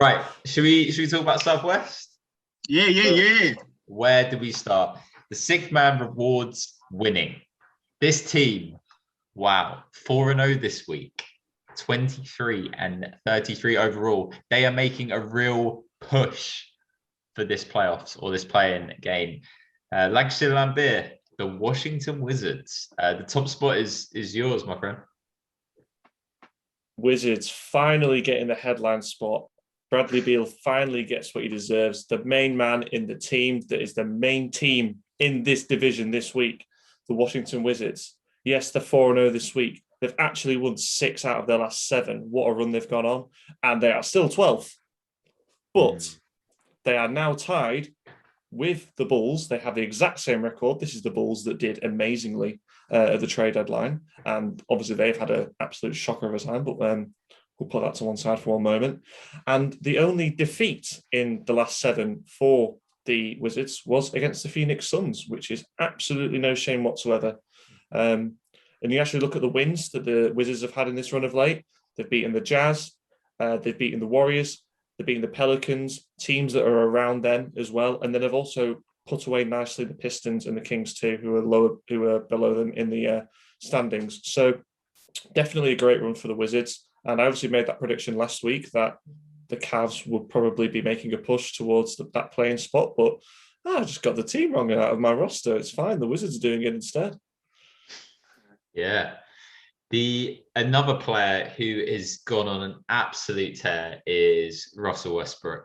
Right. Should we talk about Southwest? Yeah. Where do we start? The sixth man rewards winning. This team, wow, 4-0 this week, 23 and 33 overall. They are making a real push for this playoffs or this play-in game. Lancashire Lambert, the Washington Wizards. The top spot is yours, my friend. Wizards finally getting the headline spot. Bradley Beal finally gets what he deserves. The main man in the team that is the main team in this division this week, the Washington Wizards. Yes, they're 4-0 this week. They've actually won 6 out of their last 7. What a run they've gone on. And they are still 12th. But they are now tied with the Bulls. They have the exact same record. This is the Bulls that did amazingly at the trade deadline. And obviously they've had an absolute shocker of a time, but we'll put that to one side for one moment. And the only defeat in the last 7 for the Wizards was against the Phoenix Suns, which is absolutely no shame whatsoever. And you actually look at the wins that the Wizards have had in this run of late. They've beaten the Jazz, they've beaten the Warriors, they've beaten the Pelicans, teams that are around them as well. And then they've also put away nicely the Pistons and the Kings too, who are below them in the standings. So definitely a great run for the Wizards. And I obviously made that prediction last week that the Cavs would probably be making a push towards that playing spot. But I just got the team wrong out of my roster. It's fine. The Wizards are doing it instead. Yeah. Another player who is gone on an absolute tear is Russell Westbrook.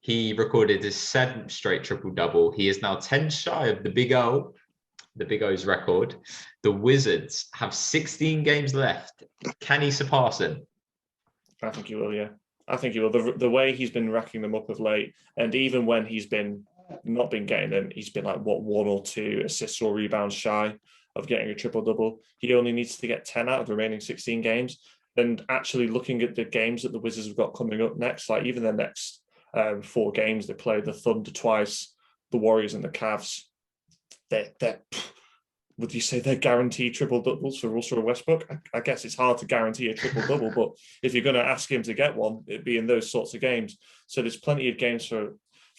He recorded his 7th straight triple-double. He is now 10 shy of the Big O's record. The Wizards have 16 games left. Can he surpass him? I think he will, yeah. I think he will. The way he's been racking them up of late, and even when he's not been getting them, he's been like, 1 or 2 assists or rebounds shy of getting a triple-double. He only needs to get 10 out of the remaining 16 games. And actually looking at the games that the Wizards have got coming up next, like even their next 4 games, they play the Thunder twice, the Warriors and the Cavs. They're would you say they're guaranteed triple-doubles for Russell Westbrook? I guess it's hard to guarantee a triple-double, but if you're going to ask him to get one, it'd be in those sorts of games. So there's plenty of games for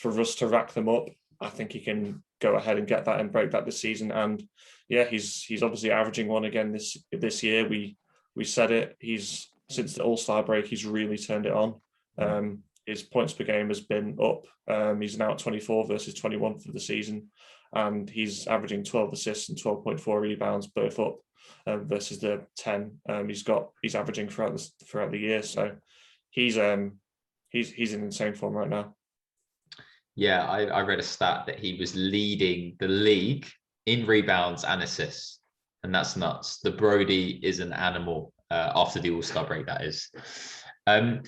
Russ to rack them up. I think he can go ahead and get that and break that this season. And yeah, he's obviously averaging one again this year. We said it. He's since the All-Star break, he's really turned it on. His points per game has been up. He's now at 24 versus 21 for the season. And he's averaging 12 assists and 12.4 rebounds, both up versus the 10 he's averaging throughout the year. So he's in insane form right now. Yeah, I read a stat that he was leading the league in rebounds and assists, and that's nuts. The Brody is an animal after the All-Star break, that is. The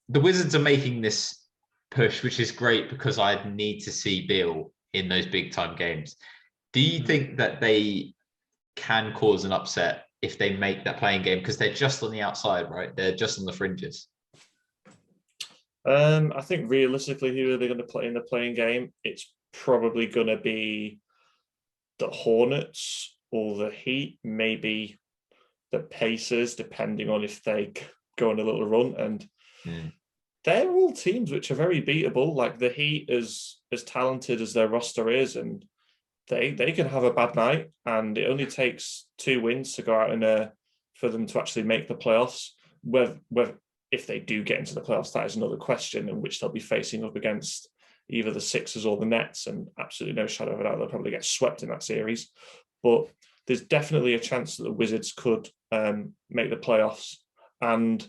Wizards are making this push, which is great because I need to see Beal in those big-time games. Do you think that they can cause an upset if they make that playing game? Because they're just on the outside, right? They're just on the fringes. I think realistically, who are they going to play in the playing game? It's probably going to be the Hornets or the Heat, maybe the Pacers, depending on if they go on a little run. And they're all teams which are very beatable. Like the Heat, as talented as their roster is, and they can have a bad night, and it only takes 2 wins to go out and for them to actually make the playoffs. Whether if they do get into the playoffs, that is another question, in which they'll be facing up against either the Sixers or the Nets, and absolutely no shadow of a doubt they'll probably get swept in that series. But there's definitely a chance that the Wizards could make the playoffs. And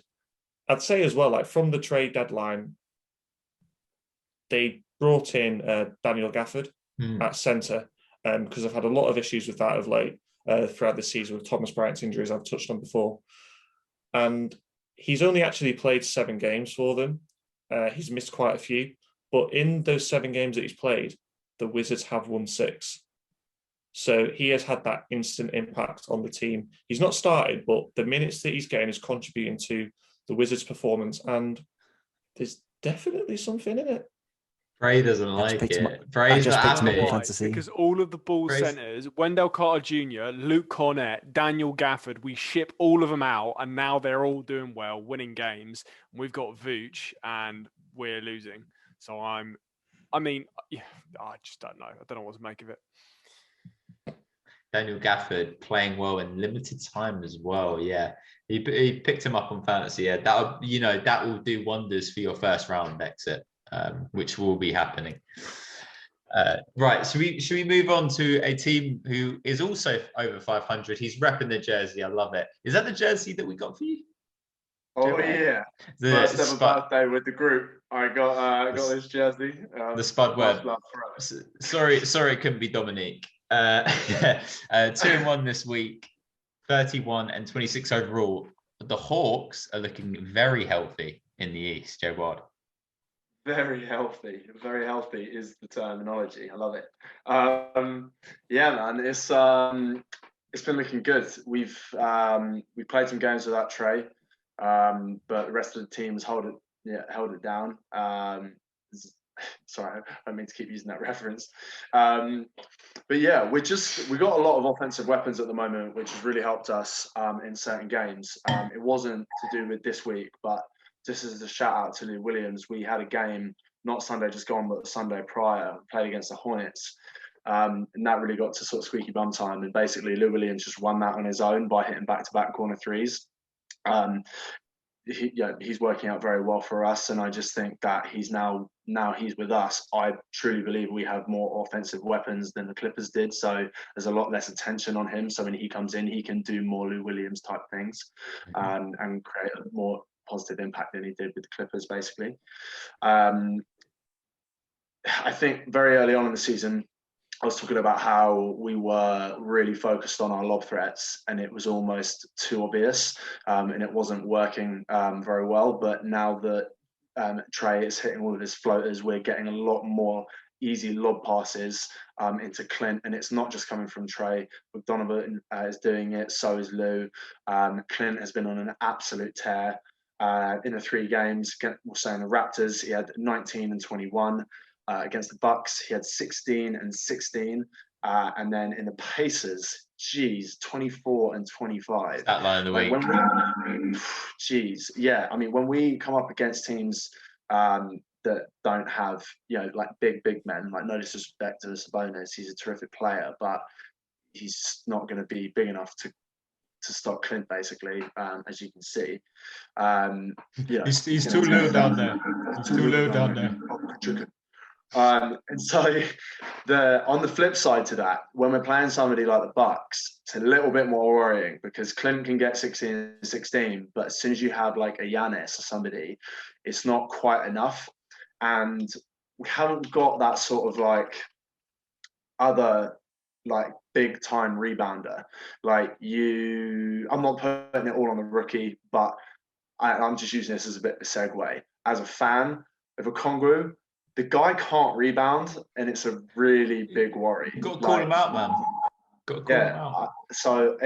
I'd say as well, like from the trade deadline, they brought in Daniel Gafford at centre because I've had a lot of issues with that of late throughout the season with Thomas Bryant's injuries I've touched on before. And he's only actually played 7 games for them. He's missed quite a few. But in those 7 games that he's played, the Wizards have won 6. So he has had that instant impact on the team. He's not started, but the minutes that he's getting is contributing to the Wizards' performance. And there's definitely something in it. Bray doesn't like it. Bray's just not picked him up in happy. fantasy. Because all of the Bulls Bray's... centers, Wendell Carter Jr., Luke Cornett, Daniel Gafford, we ship all of them out, and now they're all doing well, winning games. We've got Vooch, and we're losing. So I just don't know. I don't know what to make of it. Daniel Gafford playing well in limited time as well. Yeah, he picked him up on fantasy. Yeah, that will do wonders for your first round exit, which will be happening. Right, should we move on to a team who is also over 500? He's repping the jersey. I love it. Is that the jersey that we got for you? Oh yeah, first ever birthday with the group. I got this jersey. The Spud Web. Sorry, it couldn't be Dominique. 2-1 this week, 31 and 26 overall. The Hawks are looking very healthy in the East, Joe Ward. Very healthy is the terminology. I love it. Yeah, man, it's been looking good. We played some games without Trey, but the rest of the team has held it down. Sorry, I don't mean to keep using that reference. But yeah, we got a lot of offensive weapons at the moment, which has really helped us in certain games. It wasn't to do with this week, but just as a shout out to Lou Williams, we had a game, not Sunday just gone, but the Sunday prior, played against the Hornets. And that really got to sort of squeaky bum time. And basically Lou Williams just won that on his own by hitting back-to-back corner threes. He's working out very well for us. And I just think that he's now he's with us. I truly believe we have more offensive weapons than the Clippers did. So there's a lot less attention on him. So when he comes in, he can do more Lou Williams type things and create a more positive impact than he did with the Clippers, basically. I think very early on in the season, I was talking about how we were really focused on our lob threats and it was almost too obvious and it wasn't working very well. But now that Trey is hitting all of his floaters, we're getting a lot more easy lob passes into Clint, and it's not just coming from Trey. McDonovan is doing it, so is Lou. Clint has been on an absolute tear in the 3 games. We're saying the Raptors, he had 19 and 21. Against the Bucks, he had 16 and 16. And then in the Pacers, 24 and 25. That line of the week. Yeah. I mean, when we come up against teams that don't have, like big men, like no disrespect to Sabonis, he's a terrific player, but he's not going to be big enough to stop Clint, basically, as you can see. He's too low down there. He's too low down there. And so on the flip side to that, when we're playing somebody like the Bucks, it's a little bit more worrying because Clint can get 16, but as soon as you have like a Giannis or somebody, it's not quite enough. And we haven't got that sort of like other like big time rebounder. I'm not putting it all on the rookie, but I'm just using this as a bit of a segue. As a fan of Okongwu, the guy can't rebound, and it's a really big worry. You've got to call him out, man. Got to call him out. So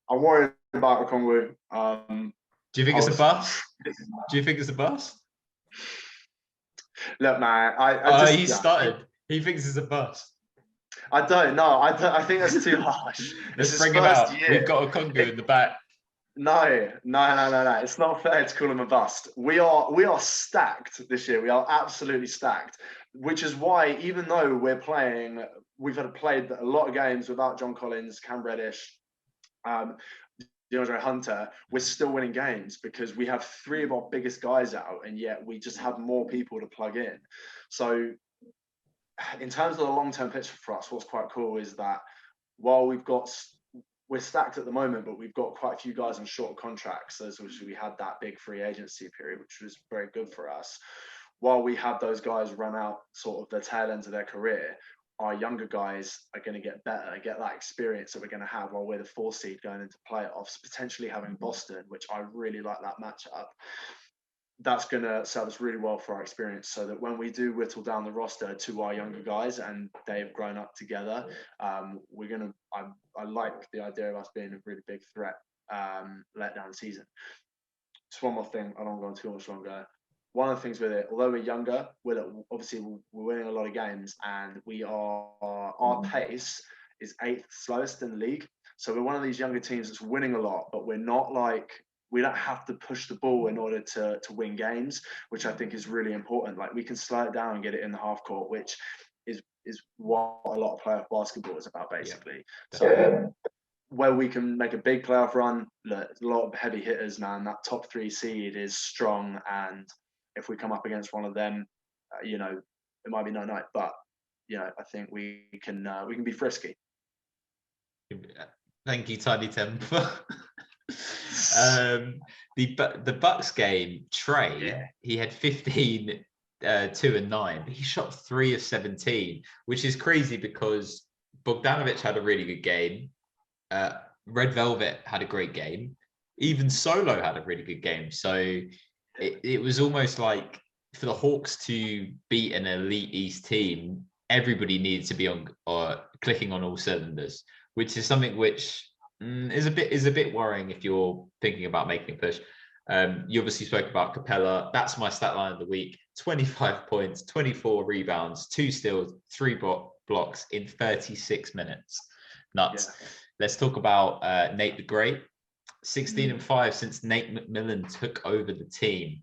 I'm worried about Okongwu. Do you think it's a bust? Do you think it's a bust? Look, man, he started. He thinks it's a bust. I don't know. I think that's too harsh. Let's bring him out. We've got Okongwu in the back. No. It's not fair to call him a bust. We are stacked this year. We are absolutely stacked, which is why even though we've had played a lot of games without John Collins, Cam Reddish, DeAndre Hunter, we're still winning games because we have 3 of our biggest guys out, and yet we just have more people to plug in. So in terms of the long-term picture for us, what's quite cool is that while we're stacked at the moment, but we've got quite a few guys on short contracts. As we had that big free agency period, which was very good for us. While we have those guys run out sort of the tail ends of their career, our younger guys are going to get better, get that experience that we're going to have while we're the 4 seed going into playoffs, potentially having Boston, which I really like that matchup. That's going to serve us really well for our experience, so that when we do whittle down the roster to our younger guys and they've grown up together, I like the idea of us being a really big threat let down the season. Just one more thing, I don't go on too much longer. One of the things with it, although we're younger, we're winning a lot of games, and our pace is 8th slowest in the league. So we're one of these younger teams that's winning a lot, but we're not we don't have to push the ball in order to win games, which I think is really important. Like we can slow it down and get it in the half court, which is what a lot of playoff basketball is about, basically. Yeah. So where we can make a big playoff run, look, a lot of heavy hitters, man. That top 3 seed is strong, and if we come up against one of them, you know, it might be no night, but you know, I think we can be frisky. Thank you, Tiny Temper. The Bucks game, Trey, he had 15, 2 and 9, but he shot 3 of 17, which is crazy because Bogdanovic had a really good game. Red Velvet had a great game. Even Solo had a really good game. So it was almost like for the Hawks to beat an elite East team, everybody needs to be on or clicking on all cylinders, which is something which is a bit worrying if you're thinking about making a push. You obviously spoke about Capella. That's my stat line of the week: 25 points, 24 rebounds, 2 steals, 3 blocks in 36 minutes. Nuts. Yeah. Let's talk about Nate the Great. 16 and 5 since Nate McMillan took over the team.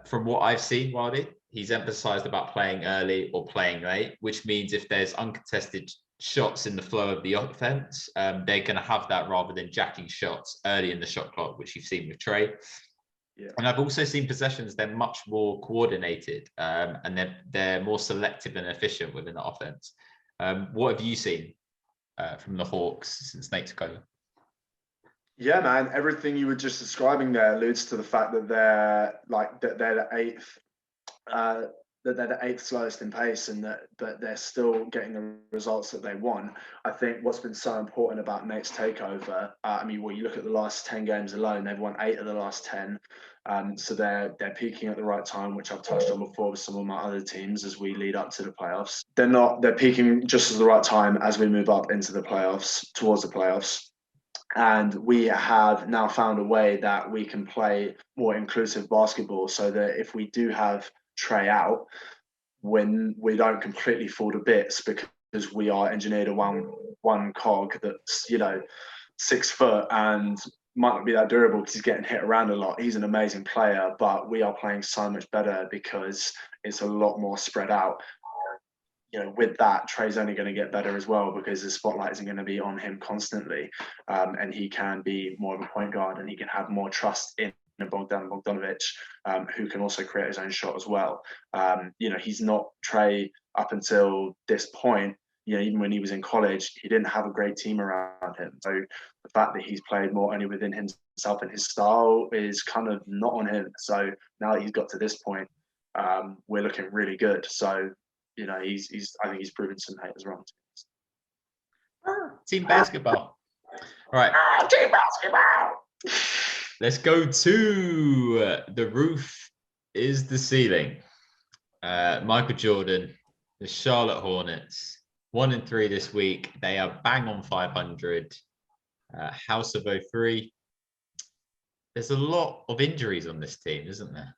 From what I've seen, Wildy, he's emphasized about playing early or playing late, which means if there's uncontested shots in the flow of the offense, they're going to have that rather than jacking shots early in the shot clock, which you've seen with Trey. Yeah. And I've also seen possessions, they're much more coordinated, and they're more selective and efficient within the offense. What have you seen from the Hawks since Nate took over? Yeah, man, everything you were just describing there alludes to the fact that they're the eighth slowest in pace, and but they're still getting the results that they want. I think what's been so important about Nate's takeover, you look at the last 10 games alone, they've won 8 of the last 10. So they're peaking at the right time, which I've touched on before with some of my other teams as we lead up to the playoffs. They're peaking just at the right time as we move up into the playoffs, towards the playoffs. And we have now found a way that we can play more inclusive basketball, so that if we do have Trey out, when we don't completely fall to bits because we are engineered a one cog that's 6 foot and might not be that durable because he's getting hit around a lot. He's an amazing player, but we are playing so much better because it's a lot more spread out. With that, Trey's only going to get better as well because the spotlight isn't going to be on him constantly, and he can be more of a point guard, and he can have more trust in Bogdanovic, who can also create his own shot as well. He's not Trey up until this point. Even when he was in college, he didn't have a great team around him. So the fact that he's played more only within himself and his style is kind of not on him. So now that he's got to this point, we're looking really good. So I think he's proven some haters wrong. Team basketball. All right. Team basketball. Let's go to the roof is the ceiling. Michael Jordan, the Charlotte Hornets, 1-3 this week. They are bang on 500. House of 03. There's a lot of injuries on this team, isn't there?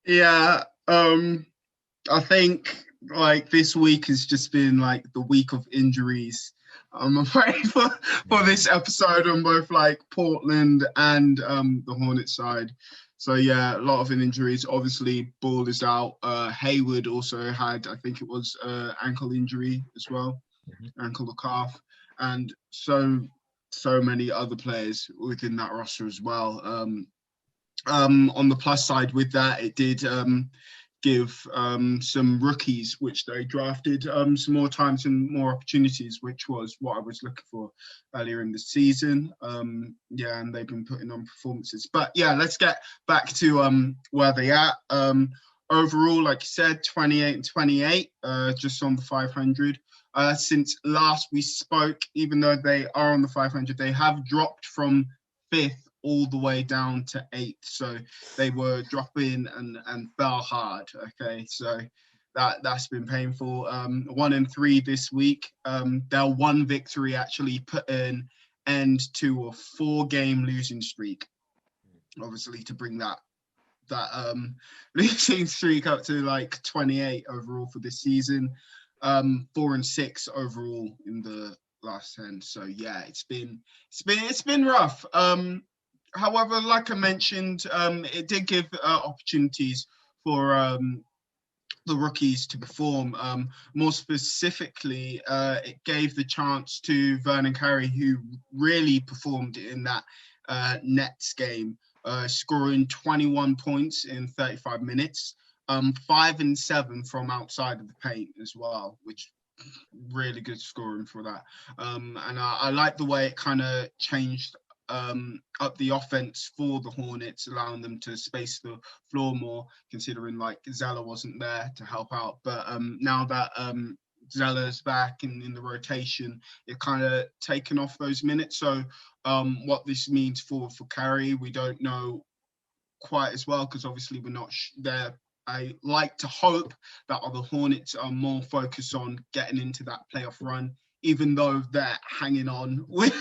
Yeah. I think this week has just been the week of injuries. I'm afraid for this episode on both Portland and the Hornets side. So yeah, a lot of injuries. Obviously, Ball is out. Hayward also had, I think it was ankle injury as well, ankle or calf, and so many other players within that roster as well. On the plus side with that, it did give some rookies, which they drafted, some more times and more opportunities, which was what I was looking for earlier in the season. And they've been putting on performances. But yeah, let's get back to where they at. Overall, like you said, 28 and 28, just on the 500. Since last we spoke, even though they are on the 500, they have dropped from 5th all the way down to 8th. So they were dropping and fell hard. Okay, so that's been painful. 1-3 this week. Their one victory actually put an end to a 4-game losing streak. Obviously, to bring that losing streak up to 28 overall for this season. 4-6 overall in the last 10. So yeah, it's been rough. However, like I mentioned, it did give opportunities for the rookies to perform. More specifically, it gave the chance to Vernon Carey, who really performed in that Nets game, scoring 21 points in 35 minutes, 5 and 7 from outside of the paint as well, which really good scoring for that. And I like the way it kind of changed up the offense for the Hornets, allowing them to space the floor more, considering like Zeller wasn't there to help out. But now that Zeller's back in the rotation, it kind of taken off those minutes. So what this means for Carey, we don't know quite as well, because obviously we're not there. I like to hope that the Hornets are more focused on getting into that playoff run, even though they're hanging on with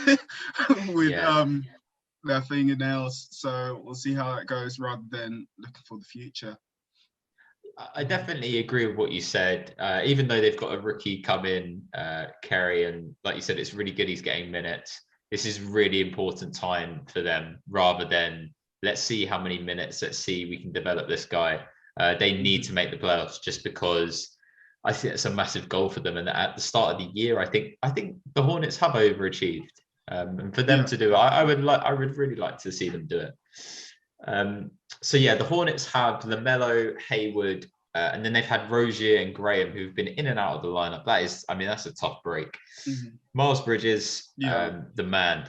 their fingernails. So we'll see how that goes rather than looking for the future. I definitely agree with what you said. Even though they've got a rookie come in, Kerry, and like you said, it's really good he's getting minutes. This is really important time for them, rather than let's see how many minutes, let's see we can develop this guy. They need to make the playoffs, just because I think it's a massive goal for them. And at the start of the year, I think the Hornets have overachieved. And for them to do it, I would really like to see them do it. So yeah, the Hornets have LaMelo, Hayward, and then they've had Rozier and Graham, who've been in and out of the lineup. That's a tough break. Miles Bridges, the man,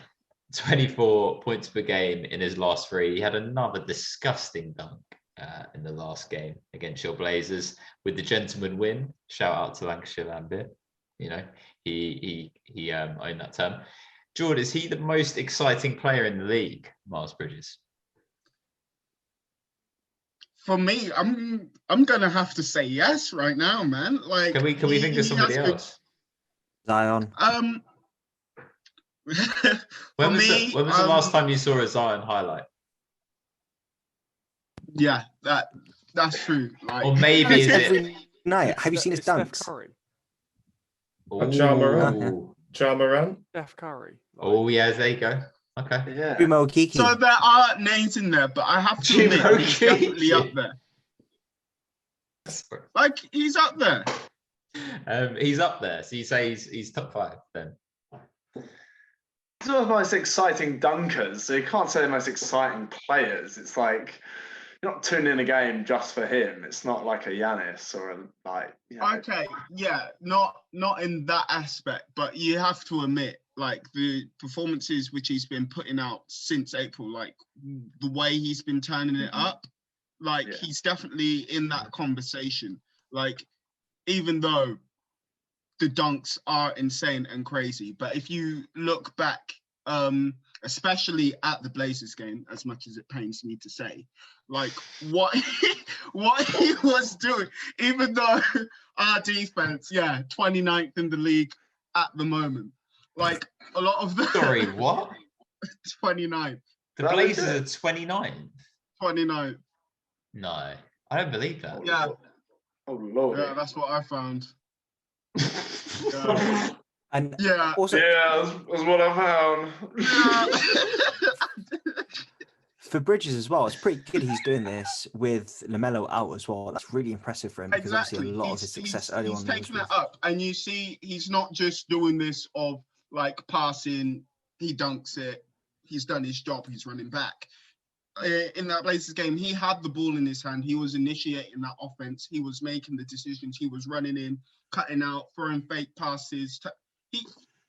24 points per game in his last 3. He had another disgusting dunk in the last game against your Blazers with the gentleman win. Shout out to Lancashire Lambert. You know, he owned that term. Jordan, is he the most exciting player in the league, Miles Bridges? For me, I'm gonna have to say yes right now, man. Like, can we think of somebody else? Zion. When was the last time you saw a Zion highlight? Yeah, that's true. Like, or maybe is every night. Have you seen his dunks? Ja Morant. Steph Curry. Oh yeah, there you go. Okay. Yeah. Kumo Kiki. so there are names in there, but I have to admit he's definitely up there. Like, he's up there. He's up there. So you say he's top 5 then? He's one of the most exciting dunkers, so you can't say the most exciting players. It's like you're not tuning in a game just for him. It's not like a Giannis or a like. You know. Okay, yeah, not in that aspect, but you have to admit, like, the performances which he's been putting out since April, like the way he's been turning it up, like he's definitely in that conversation. Like, even though the dunks are insane and crazy, but if you look back, especially at the Blazers game, as much as it pains me to say, like what he was doing, even though our defense, 29th in the league at the moment, like a lot of the Sorry, what? 29th. The Blazers are 29th. 29th. No, I don't believe that. Yeah. Oh Lord. Yeah, that's what I found. And also, that's what I found. For Bridges as well, it's pretty good he's doing this with LaMelo out as well. That's really impressive for him, because obviously a lot of his success early on. He's taking it up, and you see he's not just doing this of like passing, he dunks it, he's done his job, he's running back. In that Blazers game, he had the ball in his hand, he was initiating that offense, he was making the decisions, he was running in, cutting out, throwing fake passes.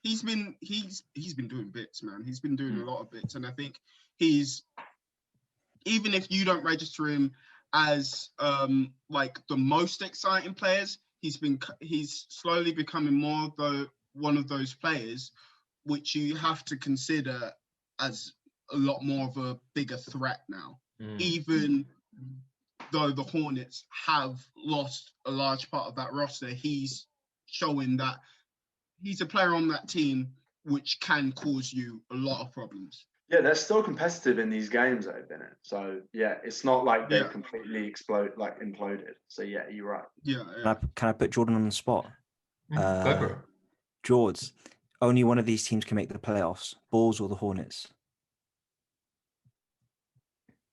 He's been doing bits, man. He's been doing a lot of bits, and I think he's, even if you don't register him as like the most exciting players, he's slowly becoming more one of those players which you have to consider as a lot more of a bigger threat now. Even though the Hornets have lost a large part of that roster, he's showing that he's a player on that team which can cause you a lot of problems. Yeah, they're still competitive in these games they've been in. So yeah, it's not like they've completely imploded. So yeah, you're right. Yeah. Can I put Jordan on the spot? Go for it. George, only one of these teams can make the playoffs: Bulls or the Hornets.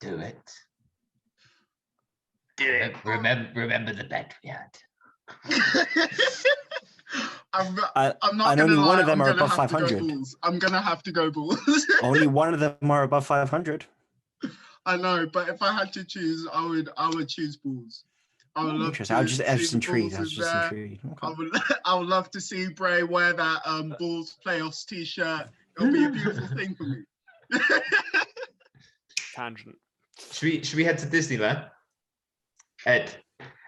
Do it. Do it. Remember the bet we had. I'm not And gonna only lie, one of them I'm are gonna above have to go 500. Bulls. I'm gonna have to go Bulls. Only one of them are above 500. I know, but if I had to choose, I would choose Bulls. I would love Interesting. to I was see just the intrigued. Bulls I was in just there. intrigued. Okay. I would love to see Bray wear that Bulls playoffs t-shirt. It'll be a beautiful thing for me. Tangent. Should we head to Disneyland? Ed,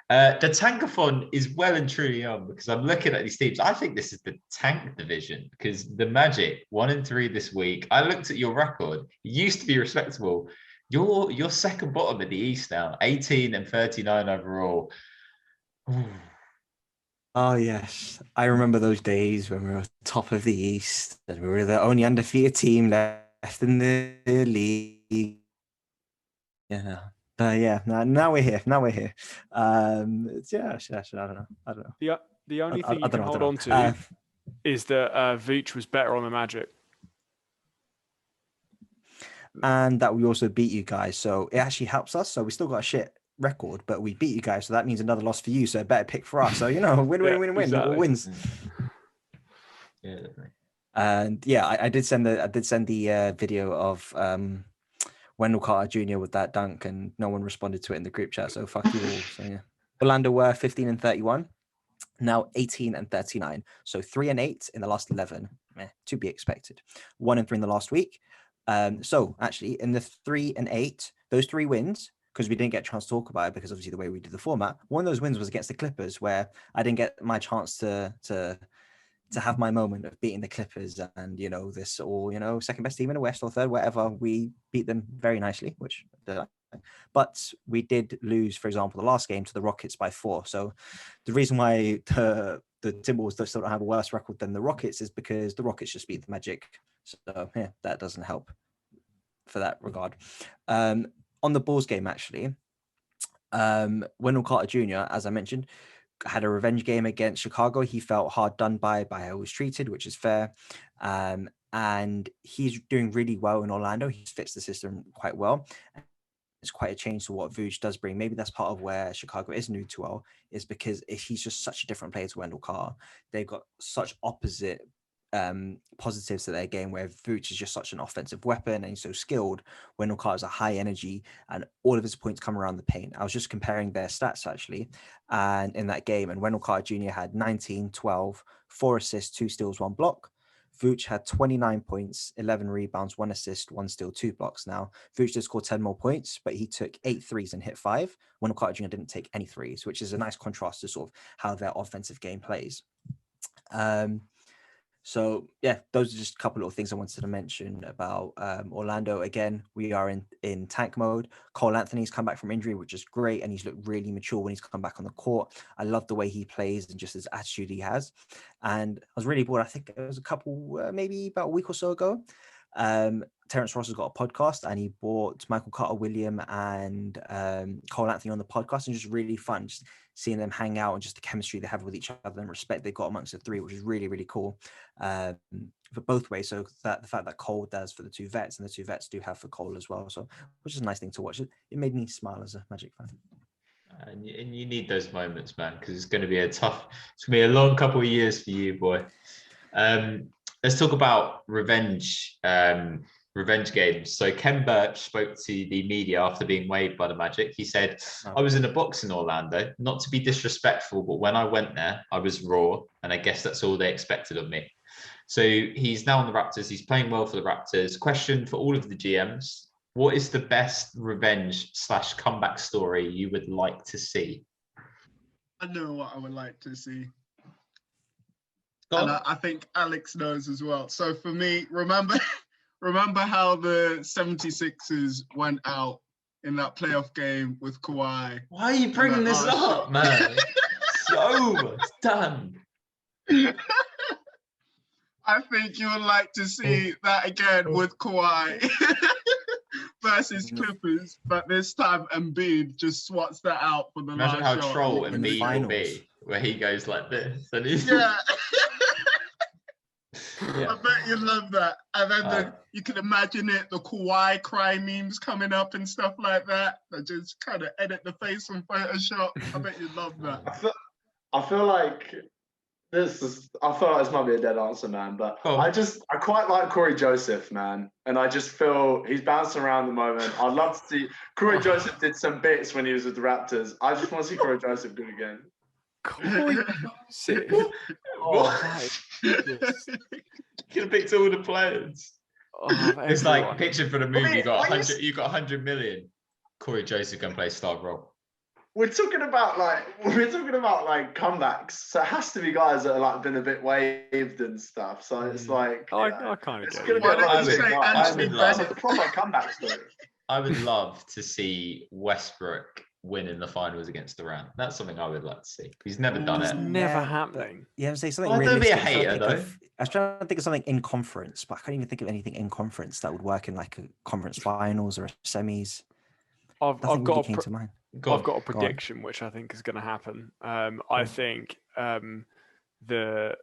the Tankathon is well and truly on because I'm looking at these teams. I think this is the tank division because the Magic 1-3 this week. I looked at your record. You used to be respectable. You're second bottom in the East now, 18 and 39 overall. Ooh. Oh yes, I remember those days when we were top of the East and we were the only undefeated team left in the league. Yeah, but yeah, now we're here. Now we're here. I don't know. The only thing I you can don't hold know. on to is that Vooch was better on the Magic. And that we also beat you guys, so it actually helps us. So we still got a shit record, but we beat you guys, so that means another loss for you. So a better pick for us. So win, exactly. all wins. Yeah, definitely. And yeah, I did send the video of Wendell Carter Jr. with that dunk, and no one responded to it in the group chat. So fuck you all. So yeah, Orlando were 15 and 31, now 18 and 39. So 3 and 8 in the last 11. To be expected. 1 and 3 in the last week. So actually, in the 3 and 8, those 3 wins, because we didn't get a chance to talk about it because obviously the way we did the format, one of those wins was against the Clippers, where I didn't get my chance to have my moment of beating the Clippers and, this all, second best team in the West or third, whatever. We beat them very nicely, but we did lose, for example, the last game to the Rockets by 4. So the reason why the Timberwolves still don't have a worse record than the Rockets is because the Rockets just beat the Magic. So yeah, that doesn't help for that regard. On the Bulls game, actually, Wendell Carter Jr., as I mentioned, had a revenge game against Chicago. He felt hard done by how he was treated, which is fair. And he's doing really well in Orlando. He fits the system quite well. It's quite a change to what Vooch does bring. Maybe that's part of where Chicago isn't doing too well, is because he's just such a different player to Wendell Carter. They've got such opposite positives to their game, where Vooch is just such an offensive weapon and he's so skilled. Wendell Carter is a high energy and all of his points come around the paint. I was just comparing their stats actually, and in that game, and Wendell Carter Jr. had 19, 12, 4 assists, 2 steals, 1 block. Vooch had 29 points, 11 rebounds, 1 assist, 1 steal, 2 blocks. Now, Vooch did score 10 more points, but he took 8 threes and hit 5. Wendell Carter Jr. didn't take any threes, which is a nice contrast to sort of how their offensive game plays. So yeah, those are just a couple of things I wanted to mention about Orlando. Again, we are in tank mode. Cole Anthony's come back from injury, which is great, and he's looked really mature when he's come back on the court. I love the way he plays and just his attitude he has. And I was really bored. I think it was a couple, maybe about a week or so ago. Terrence Ross has got a podcast, and he brought Michael Carter Williams and Cole Anthony on the podcast, and just really fun, just seeing them hang out and just the chemistry they have with each other and respect they've got amongst the three, which is really, really cool for both ways. So that the fact that Cole does for the 2 vets, and the 2 vets do have for Cole as well, so which is a nice thing to watch. It made me smile as a Magic fan. And you need those moments, man, because it's going to be it's going to be a long couple of years for you, boy. Let's talk about revenge games. So Ken Burch spoke to the media after being waived by the Magic. He said, I was in a box in Orlando, not to be disrespectful, but when I went there, I was raw, and I guess that's all they expected of me. So he's now on the Raptors. He's playing well for the Raptors. Question for all of the GMs: what is the best revenge/comeback story you would like to see? I know what I would like to see. And I think Alex knows as well. So for me, remember how the 76ers went out in that playoff game with Kawhi? Why are you bringing this up, man? So done. I think you would like to see that again with Kawhi versus Clippers, but this time Embiid just swats that out for the last shot. Imagine how troll Embiid will be, where he goes like this. And he's... Yeah. I bet you love that. And then you can imagine it, the Kawhi cry memes coming up and stuff like that. That just kind of edit the face on Photoshop. I bet you love that. I feel like this might be a dead answer, man. But I quite like Corey Joseph, man. And I just feel he's bouncing around at the moment. I'd love to see Corey Joseph did some bits when he was with the Raptors. I just want to see Corey Joseph good again. Corey Joseph. Oh, You could have picked all the players. It's like picture for the movie. You got 100 million. Corey Joseph can play star role. We're talking about comebacks, so it has to be guys that have like been a bit waved and stuff. So it's like I kind of it's get gonna it. be Why don't you like say I Anthony would love- it's a proper comeback story. I would love to see Westbrook win in the finals against Durant. That's something I would like to see. He's never done It's it. never Yeah, happening. Yeah, I'm saying something Oh, don't be a realistic. hater, though. I was trying to think of something in conference, but I can't even think of anything in conference that would work in like a conference finals or a semis. I've Nothing got really a came to mind. I've got a on. prediction which I think is going to happen. I think the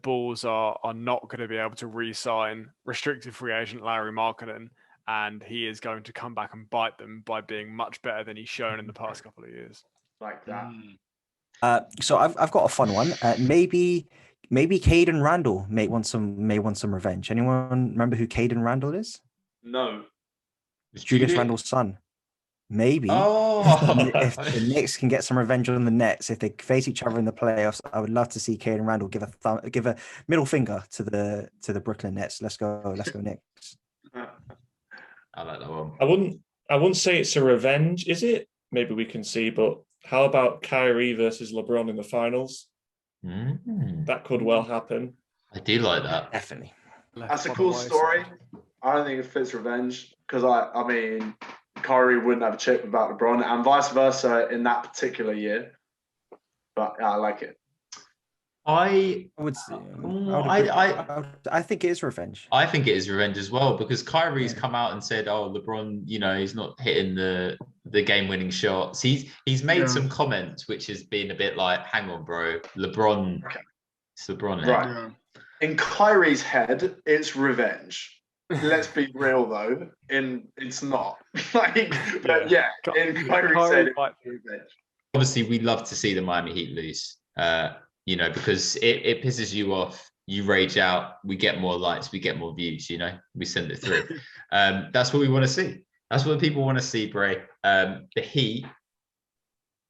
Bulls are not going to be able to re-sign restricted free agent Larry Markkinen, and he is going to come back and bite them by being much better than he's shown in the past couple of years. Like that. So I've got a fun one. Maybe Caden Randall may want some revenge. Anyone remember who Caden Randall is? No. It's Julius Judy? Randall's son. Maybe Oh, if the Knicks can get some revenge on the Nets, if they face each other in the playoffs, I would love to see Caden Randall give a middle finger to the Brooklyn Nets. Let's go Knicks. I like that one. I wouldn't say it's a revenge, is it? Maybe we can see, but how about Kyrie versus LeBron in the finals? That could well happen. I do like that. Definitely. That's a cool story. I don't think it fits revenge because I mean Kyrie wouldn't have a chip without LeBron and vice versa in that particular year. But yeah, I like it. I would say. I think it is revenge. I think it is revenge as well because Kyrie's come out and said, "Oh, LeBron, he's not hitting the game-winning shots." He's made some comments which has been a bit like, "Hang on, bro, LeBron, it's LeBron." Right. Yeah. In Kyrie's head, it's revenge. Let's be real though. It's not. In Kyrie's head, it's revenge. Obviously, we'd love to see the Miami Heat lose. Because it pisses you off. You rage out. We get more likes. We get more views. We send it through. That's what we want to see. That's what people want to see, Bray. The Heat,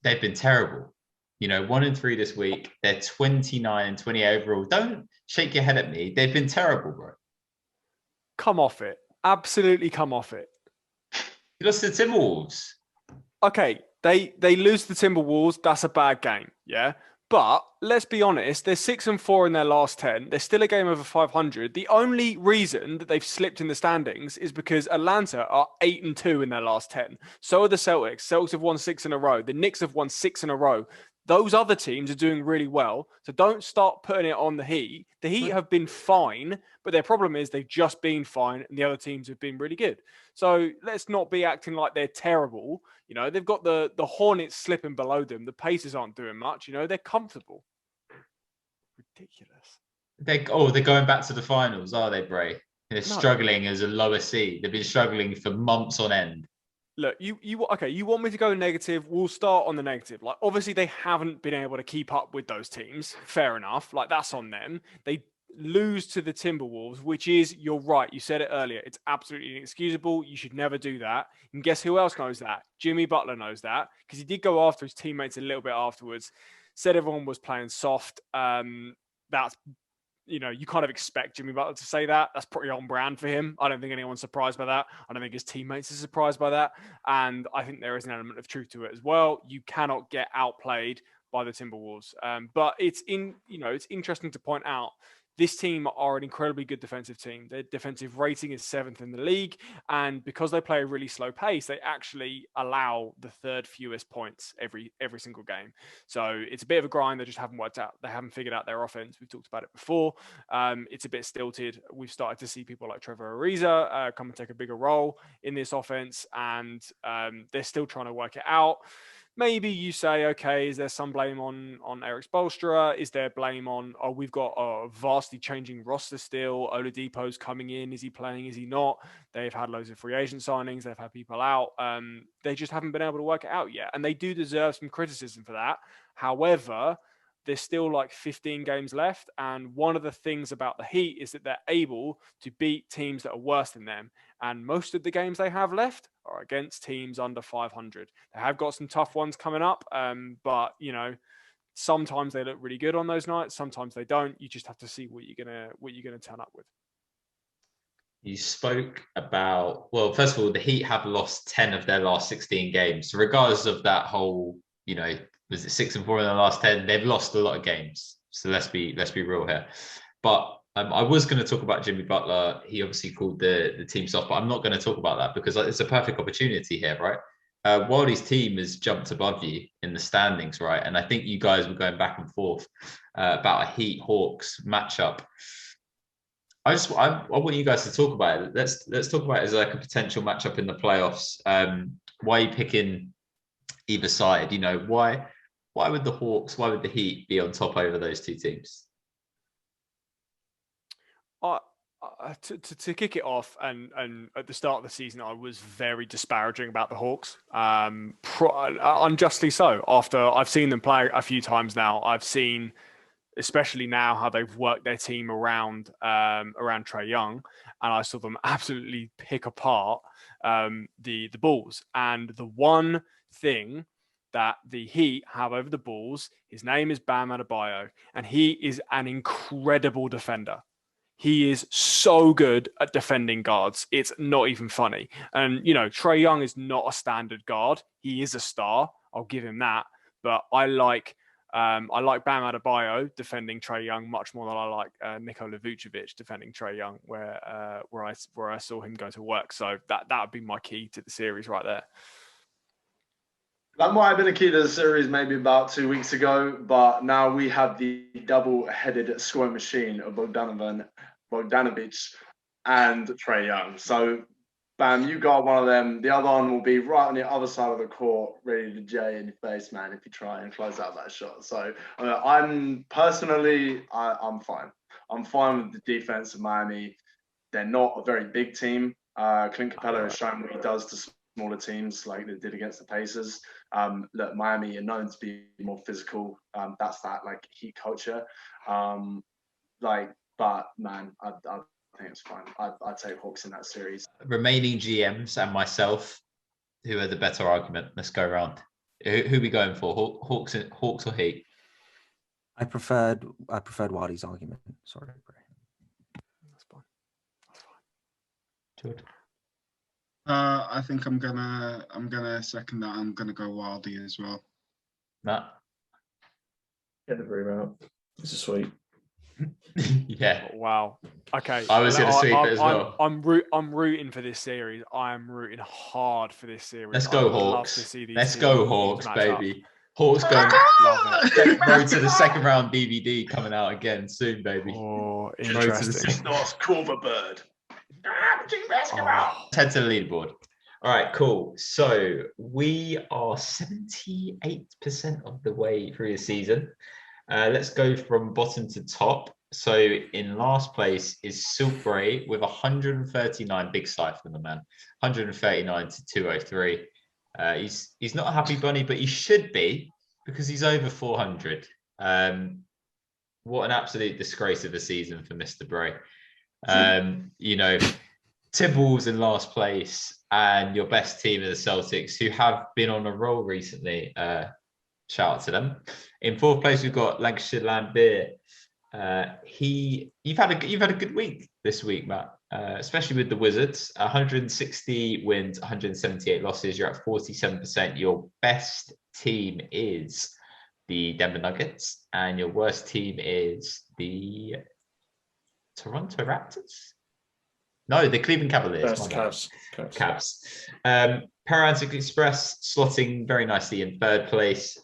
they've been terrible. 1-3 this week. They're 29-28 overall. Don't shake your head at me. They've been terrible, bro. Come off it. Absolutely come off it. You lost to Timberwolves. Okay, they lose the Timberwolves. That's a bad game. Yeah. But let's be honest, they're 6-4 in their last 10. They're still a game over 500. The only reason that they've slipped in the standings is because Atlanta are 8-2 in their last 10. So are the Celtics. Celtics have won 6 in a row. The Knicks have won 6 in a row. Those other teams are doing really well. So don't start putting it on the Heat. The Heat have been fine, but their problem is they've just been fine and the other teams have been really good. So let's not be acting like they're terrible. They've got the Hornets slipping below them. The Pacers aren't doing much. They're comfortable. Ridiculous. They're going back to the finals, are they, Bray? They're struggling as a lower seed. They've been struggling for months on end. Look, you want me to go negative? We'll start on the negative. Like, obviously, they haven't been able to keep up with those teams. Fair enough. Like, that's on them. They lose to the Timberwolves, which is, you're right. You said it earlier. It's absolutely inexcusable. You should never do that. And guess who else knows that? Jimmy Butler knows that because he did go after his teammates a little bit afterwards. Said everyone was playing soft. That's you kind of expect Jimmy Butler to say that. That's pretty on brand for him. I don't think anyone's surprised by that. I don't think his teammates are surprised by that. And I think there is an element of truth to it as well. You cannot get outplayed by the Timberwolves. But it's interesting to point out this team are an incredibly good defensive team. Their defensive rating is 7th in the league. And because they play a really slow pace, they actually allow the 3rd fewest points every single game. So it's a bit of a grind. They just haven't worked out. They haven't figured out their offense. We've talked about it before. It's a bit stilted. We've started to see people like Trevor Ariza come and take a bigger role in this offense. And they're still trying to work it out. maybe you say, okay, is there some blame on Eric Spoelstra? Is there blame on, we've got a vastly changing roster still. Oladipo's coming in. Is he playing? Is he not? They've had loads of free agent signings. They've had people out. They just haven't been able to work it out yet. And they do deserve some criticism for that. However, there's still like 15 games left. And one of the things about the Heat is that they're able to beat teams that are worse than them. And most of the games they have left are against teams under 500. They have got some tough ones coming up. But, you know, sometimes they look really good on those nights. Sometimes they don't. You just have to see what you're gonna turn up with. You spoke about, well, first of all, the Heat have lost 10 of their last 16 games. So regardless of that whole, you know, was it 6 and 4 in the last 10? They've lost a lot of games. So let's be real here. But I was going to talk about Jimmy Butler. He obviously called the team soft, but I'm not going to talk about that because it's a perfect opportunity here, right? Wildy's team has jumped above you in the standings, right? And I think you guys were going back and forth about a Heat Hawks matchup. I want you guys to talk about it. Let's talk about it as like a potential matchup in the playoffs. Why are you picking either side? You know, why would the Hawks, why would the Heat be on top over those two teams? To kick it off, and at the start of the season, I was very disparaging about the Hawks, unjustly so. After I've seen them play a few times now, I've seen, especially now, how they've worked their team around Trae Young, and I saw them absolutely pick apart the Bulls. And the one thing that the Heat have over the Bulls, his name is Bam Adebayo, and he is an incredible defender. He is so good at defending guards. It's not even funny. And, you know, Trae Young is not a standard guard. He is a star. I'll give him that. But I like Bam Adebayo defending Trae Young much more than I like Nikola Vucevic defending Trae Young, where I saw him go to work. So that would be my key to the series right there. That might have been a key to the series maybe about 2 weeks ago, but now we have the double-headed scoring machine of Bogdanovic and Trae Young. So, Bam, you got one of them. The other one will be right on the other side of the court, ready to J in your face, man, if you try and close out that shot. So, I'm fine. I'm fine with the defense of Miami. They're not a very big team. Clint Capella has shown what he does to smaller teams like they did against the Pacers. Look, Miami are known to be more physical. That's that like Heat culture. But man, I think it's fine. I'd take Hawks in that series. Remaining GMs and myself, who are the better argument? Let's go around. Who are we going for? Hawks or Heat? I preferred Wildy's argument. Sorry, Bray. That's fine. Jordan. I think I'm gonna second that. I'm gonna go Wildy as well. Matt? Get the room out. This is sweet. Yeah. Wow. Okay. I was going to sweep it as well. I'm rooting for this series. I am rooting hard for this series. Let's go Hawks. Let's go Hawks, baby. Hawks going road to the second round DVD coming out again soon, baby. Oh, interesting. North Culver Bird. Head to the leaderboard. All right, cool. So we are 78% of the way through the season. Let's go from bottom to top. So in last place is Silk Bray with 139, big side from the man, 139 to 203. He's not a happy bunny, but he should be because he's over 400. What an absolute disgrace of a season for Mr. Bray. You know, Timberwolves in last place and your best team are the Celtics, who have been on a roll recently. Shout out to them. In fourth place, we've got Lancashire Lambert. You've had a good week this week, Matt, especially with the Wizards. 160 wins, 178 losses. You're at 47%. Your best team is the Denver Nuggets, and your worst team is the Toronto Raptors. No, the Cleveland Cavaliers. Cavs. Parantic Express slotting very nicely in third place.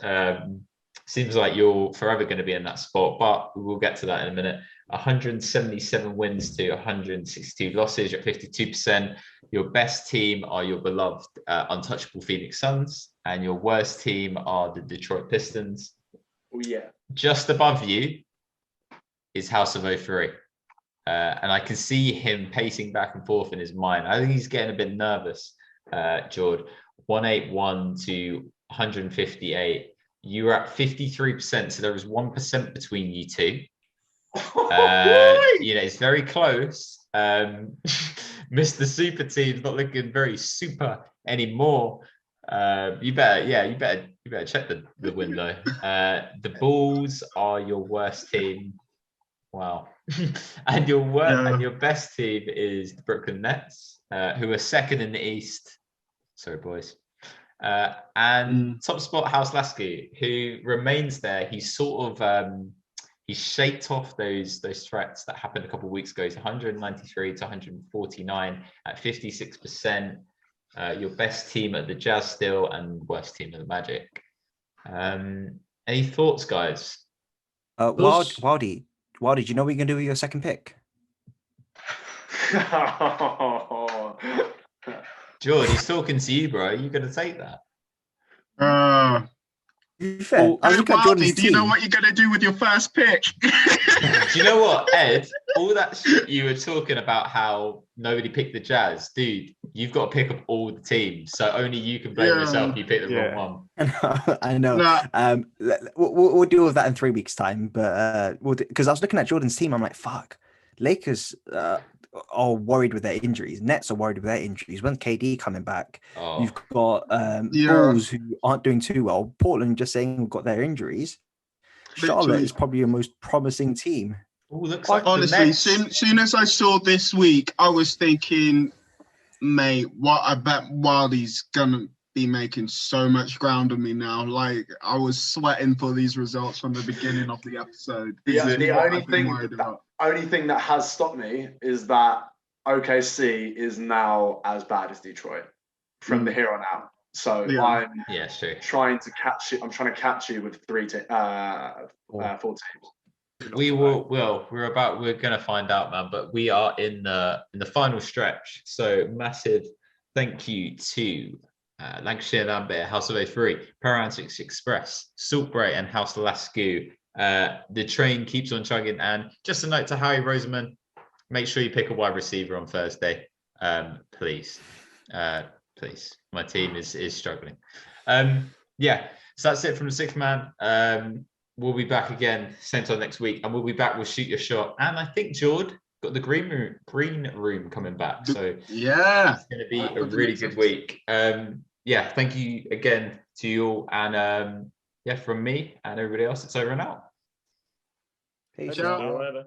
Seems like you're forever going to be in that spot, but we'll get to that in a minute. 177 wins to 162 losses. You're at 52%. Your best team are your beloved untouchable Phoenix Suns. and your worst team are the Detroit Pistons. Oh, yeah. Just above you is House of 03. And I can see him pacing back and forth in his mind. I think he's getting a bit nervous, George. 181 to 158. You were at 53%, so there was 1% between you two. It's very close. Mr. Super Team's not looking very super anymore. You better check the window. The Bulls are your worst team. Wow. And your best team is the Brooklyn Nets, who are second in the East. Sorry, boys. And top spot, House Lasky, who remains there. He's sort of he's shaped off those threats that happened a couple of weeks ago. He's 193 to 149 at 56%. Your best team at the Jazz still, and worst team at the Magic. Any thoughts, guys? Wildy, do you know what you're gonna do with your second pick? George, he's talking to you, bro. Are you gonna take that? Fair. I look at Jordan's do you know what you're gonna do with your first pick? Do you know what, Ed? All that shit you were talking about, how nobody picked the Jazz, dude. You've got to pick up all the teams, so only you can blame yourself. You picked the wrong one. I know. Nah. We'll deal with that in 3 weeks' time. But because I was looking at Jordan's team, I'm like, fuck. Lakers are worried with their injuries. Nets are worried with their injuries. When's KD coming back? You've got Bulls who aren't doing too well. Portland just saying we've got their injuries. Charlotte is probably your most promising team. Ooh, looks like honestly, soon as I saw this week, I was thinking, mate, I bet Wildy's gonna be making so much ground on me now. Like, I was sweating for these results from the beginning of the episode. The only thing that has stopped me is that OKC is now as bad as Detroit from the here on out. So I'm trying to catch you. I'm trying to catch you with 4 teams. We're going to find out, man, but we are in the final stretch. So massive thank you to Lancashire Lambert, House of 03, Parantics Express, Saltbright, and House Lasku. The train keeps on chugging. And just a note to Harry Roseman, make sure you pick a wide receiver on Thursday, please. Please. My team is struggling. So that's it from the Sixth Man. We'll be back again same time next week, and we'll be back with Shoot Your Shot. And I think George got the green room coming back. So it's going to be a really good week. Thank you again to you all, and from me and everybody else, it's over and out. Peace. Ciao.